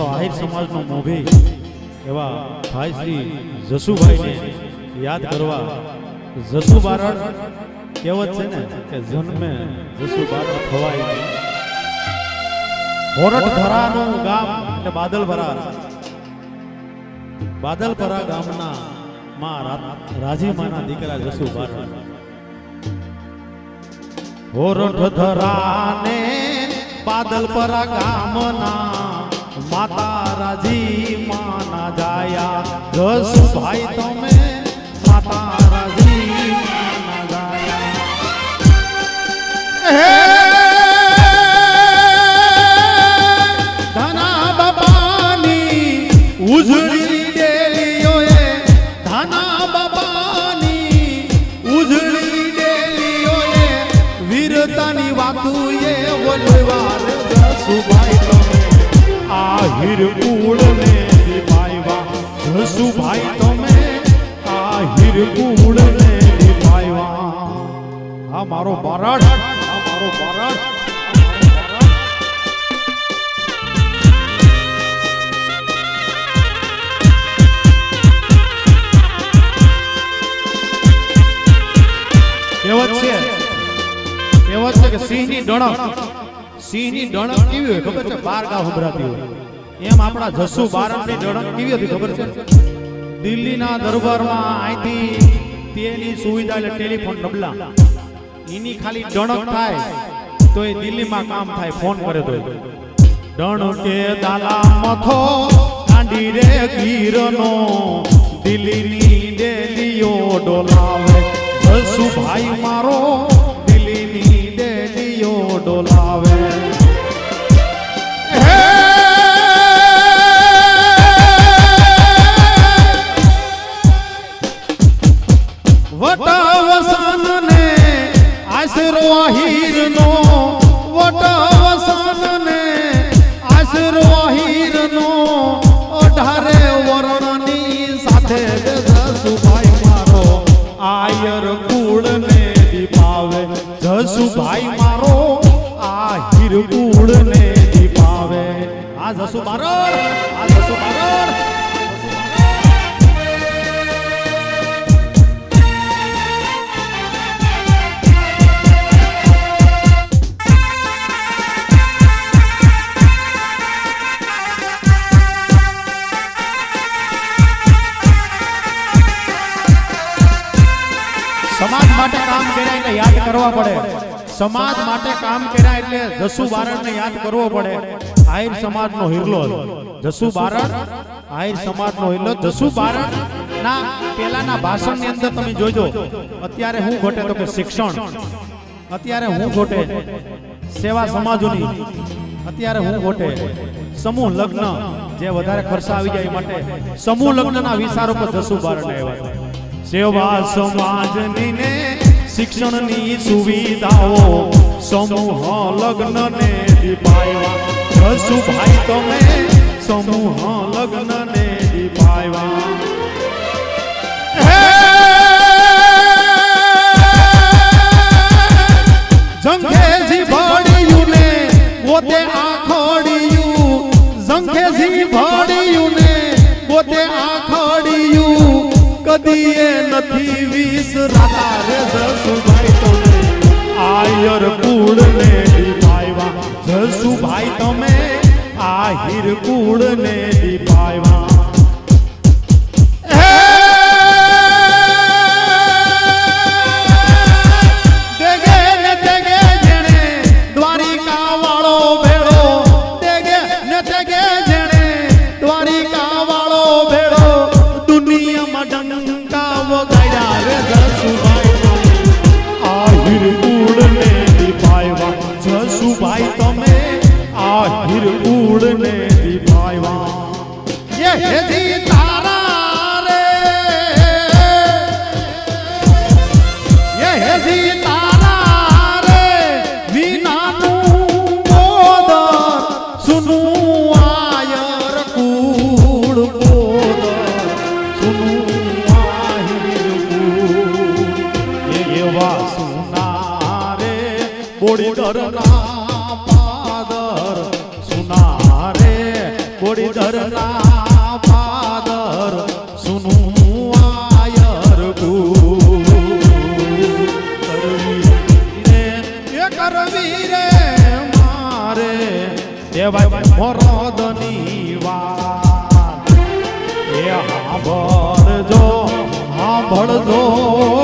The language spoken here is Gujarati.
આપણો આહિર સમાજનો મોભી એવા ભાઈ શ્રી જસુભાઈને યાદ કરવા જસુ બારણ કહેવત છે ને કે જન્મે જસુ બારણ ખવાય હોરઠ ધરાનું ગામ એટલે બાદલપરા ગામના માં રાજીમાના દીકરા જસુ બારણ હોરઠ ધરાને બાદલપરા ગામના માતા રાજીમાના જાયા જસુભાઈ તમે માતા રાજીમાના જાયા ધના બાબાની ઉજળી ડેલીઓએ ધના બાબાની ઉજળી ડેલીઓએ વીરતાની વાતુએ વલવાર જસુભાઈ તમે આહિર કુળને દીપાયવા જસુભાઈ તમે આહિર કુળને દીપાયવા આ મારો બારણ કહેવત છે કે સિંહની ડણક કેવી હોય ખબર છે? 12 ગા સંભળાતી હોય. એમ આપણા જસુ બારણની ડણક કેવી હતી ખબર છે? દિલ્હીના દરબારમાં અહીંથી તેની સુવિધા એટલે ટેલિફોન ડબલા એની ખાલી ડણક થાય તો એ દિલ્હીમાં કામ થાય, ફોન કરે તો ડણકે દાલા મથો કાંડી રે ગીરનો દિલ્હીની ડેલીઓ ડોલાવે જસુભાઈ મારો દિલ્હીની ડેલીઓ ડોલાવે વટવસનને આશરો આહીરનો વટવસનને આશરો આહીરનો 18 વર્ણની સાથે જસુભાઈ મારો આયર કુળને દીપાવે જસુભાઈ મારો આહિર કુળને દીપાવે આ જસુ બારણ સમાજ માટે કામ કર્યા એટલે યાદ કરવા પડે. સમાજ માટે કામ કર્યા એટલે જસુ બારણને યાદ કરવો પડે. આહિર સમાજનો હિરલો જસુ બારણ, આહિર સમાજનો હિરલો જસુ બારણ ના પહેલાના ભાષણની અંદર તમે જોજો. અત્યારે હું ઘટે તો કે શિક્ષણ, અત્યારે હું ઘટે સેવા સમાજોની, અત્યારે હું ઘટે સમૂહ લગ્ન જે વધારે ખર્ચા આવી જાય માટે સમૂહ લગ્નના વિચારો પર જસુ બારણ આવ્યા. સેવા સમાજની ને શિક્ષણની સુવિધાઓ સમૂહ લગ્નને દીપાયવા જસુભાઈ તમે સમૂહ લગ્નને દીપાયવા જંખેજી ભળ્યું ને પોતે આખોડિયું જંખેજી ભળ્યું ને પોતે આખોડિયું કદીએ નથી વિસરાતા રે જસુભાઈ તમે આયર કુળને દીપાયવા જસુભાઈ તમે આહિર કુળને દીપાયવા દેગે ને દેગે જેણે દ્વારિકા વાળો ભેળો દેગે ને દેગે જેણે દ્વારિકા વાળો ભેળો દુનિયામાં ડંકા વગાડ્યા રે જસુભાઈ આહિર કુળને દીપાયવા જસુભાઈ તમે આહિર કુળને દીપાયવા ये હેજી તારા રે ये હેજી તારા રે વિનાનું બોદર સુનું આયર કુળ બોદર સુનું આહિર કુળ એવા સુના રે બોડી દરના પાદર સુના રે ઘોડી ધરના પાદર સુનું આયર કરવી રે મારે દેવાય મોરદની વાત એ સાંભળજો સાંભળજો